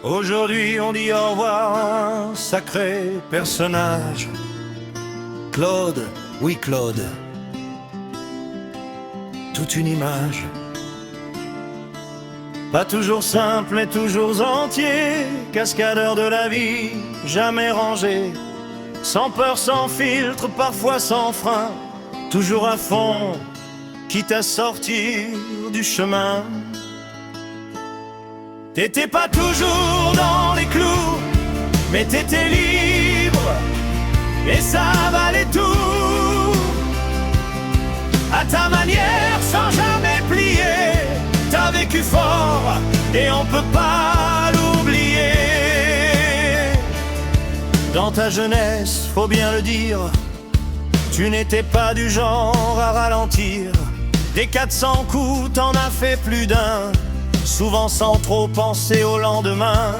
Aujourd'hui on dit au revoir à un sacré personnage. Claude, oui Claude, toute une image. Pas toujours simple mais toujours entier, cascadeur de la vie, jamais rangé. Sans peur, sans filtre, parfois sans frein, toujours à fond, quitte à sortir du chemin. T'étais pas toujours dans les clous, mais t'étais libre, et ça valait tout. À ta manière, sans jamais plier, t'as vécu fort, et on peut pas l'oublier. Dans ta jeunesse, faut bien le dire, tu n'étais pas du genre à ralentir. Des 400 coups, t'en as fait plus d'un, souvent sans trop penser au lendemain.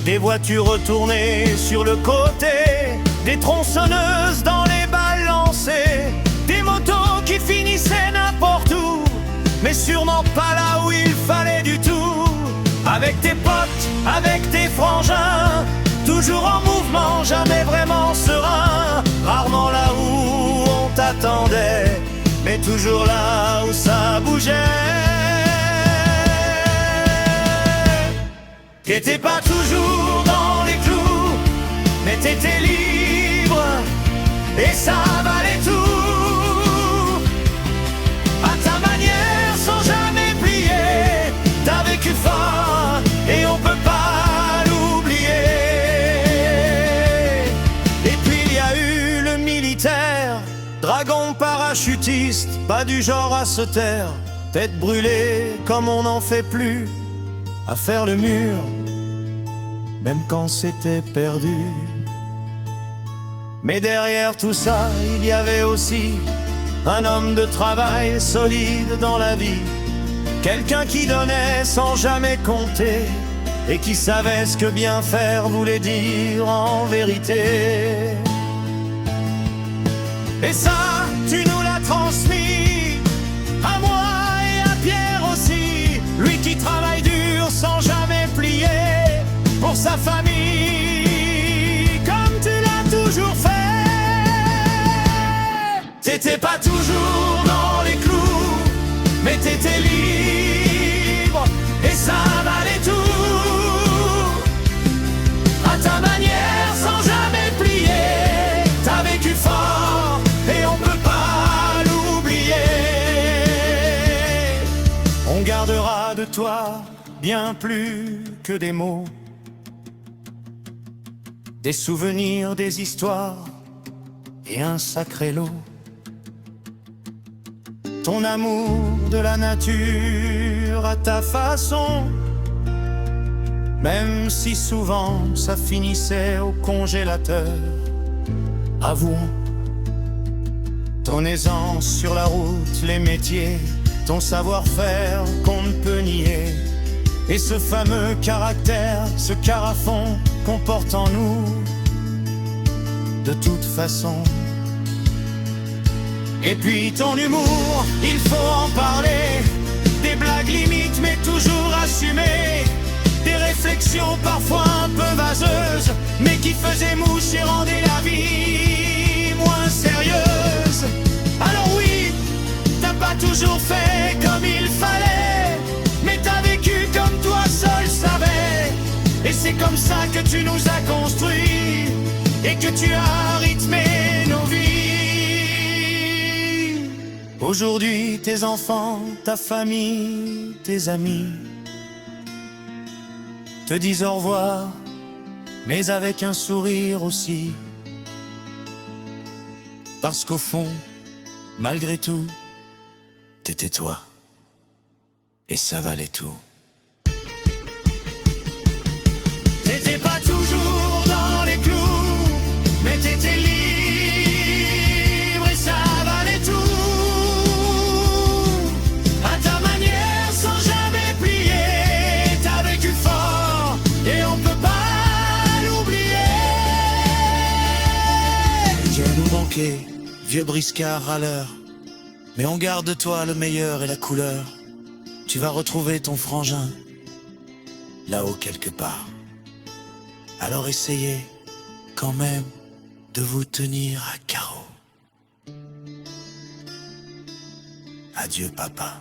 Des voitures retournées sur le côté, des tronçonneuses dans les balancées, des motos qui finissaient n'importe où, mais sûrement pas là où il fallait du tout. Avec tes potes, avec tes frangins, toujours en mouvement, jamais vraiment serein. Rarement là où on t'attendait, mais toujours là où ça bougeait. T'étais pas toujours dans les clous, mais t'étais libre, et ça valait tout. À ta manière, sans jamais plier, t'as vécu fort, et on peut pas l'oublier. Et puis il y a eu le militaire, dragon parachutiste, pas du genre à se taire, tête brûlée comme on n'en fait plus, à faire le mur, même quand c'était perdu. Mais derrière tout ça, il y avait aussi un homme de travail solide dans la vie, quelqu'un qui donnait sans jamais compter, et qui savait ce que bien faire voulait dire en vérité. Et ça, tu nous l'as transmis, à moi et à Pierre aussi, lui qui travaille dur sans jamais plier, pour sa famille, comme tu l'as toujours fait. T'étais pas toujours dans les clous, mais t'étais libre, et ça valait tout. À ta manière, sans jamais plier, t'as vécu fort, et on peut pas l'oublier. On gardera de toi bien plus que des mots, des souvenirs, des histoires et un sacré lot. Ton amour de la nature à ta façon, même si souvent ça finissait au congélateur. Avouons ton aisance sur la route, les métiers, ton savoir-faire qu'on ne peut nier, et ce fameux caractère, ce carafon qu'on porte en nous de toute façon. Et puis ton humour, il faut en parler, des blagues limites mais toujours assumées, des réflexions parfois un peu vaseuses, mais qui faisaient mouche et rendaient la vie moins sérieuse. Alors oui, t'as pas toujours fait comme il fallait, mais t'as vécu comme toi seul savais, et c'est comme ça que tu nous as construits, et que tu as rythmé nos vies. Aujourd'hui, tes enfants, ta famille, tes amis te disent au revoir, mais avec un sourire aussi. Parce qu'au fond, malgré tout, t'étais toi, et ça valait tout. T'étais pas toujours dans les clous, mais t'étais libre, et ça valait tout. À ta manière, sans jamais plier, t'as vécu fort, et on peut pas l'oublier. Dieu nous manquait, vieux briscard râleur, mais on garde de toi le meilleur et la couleur. Tu vas retrouver ton frangin, là-haut quelque part. Alors essayez quand même de vous tenir à carreau. Adieu papa.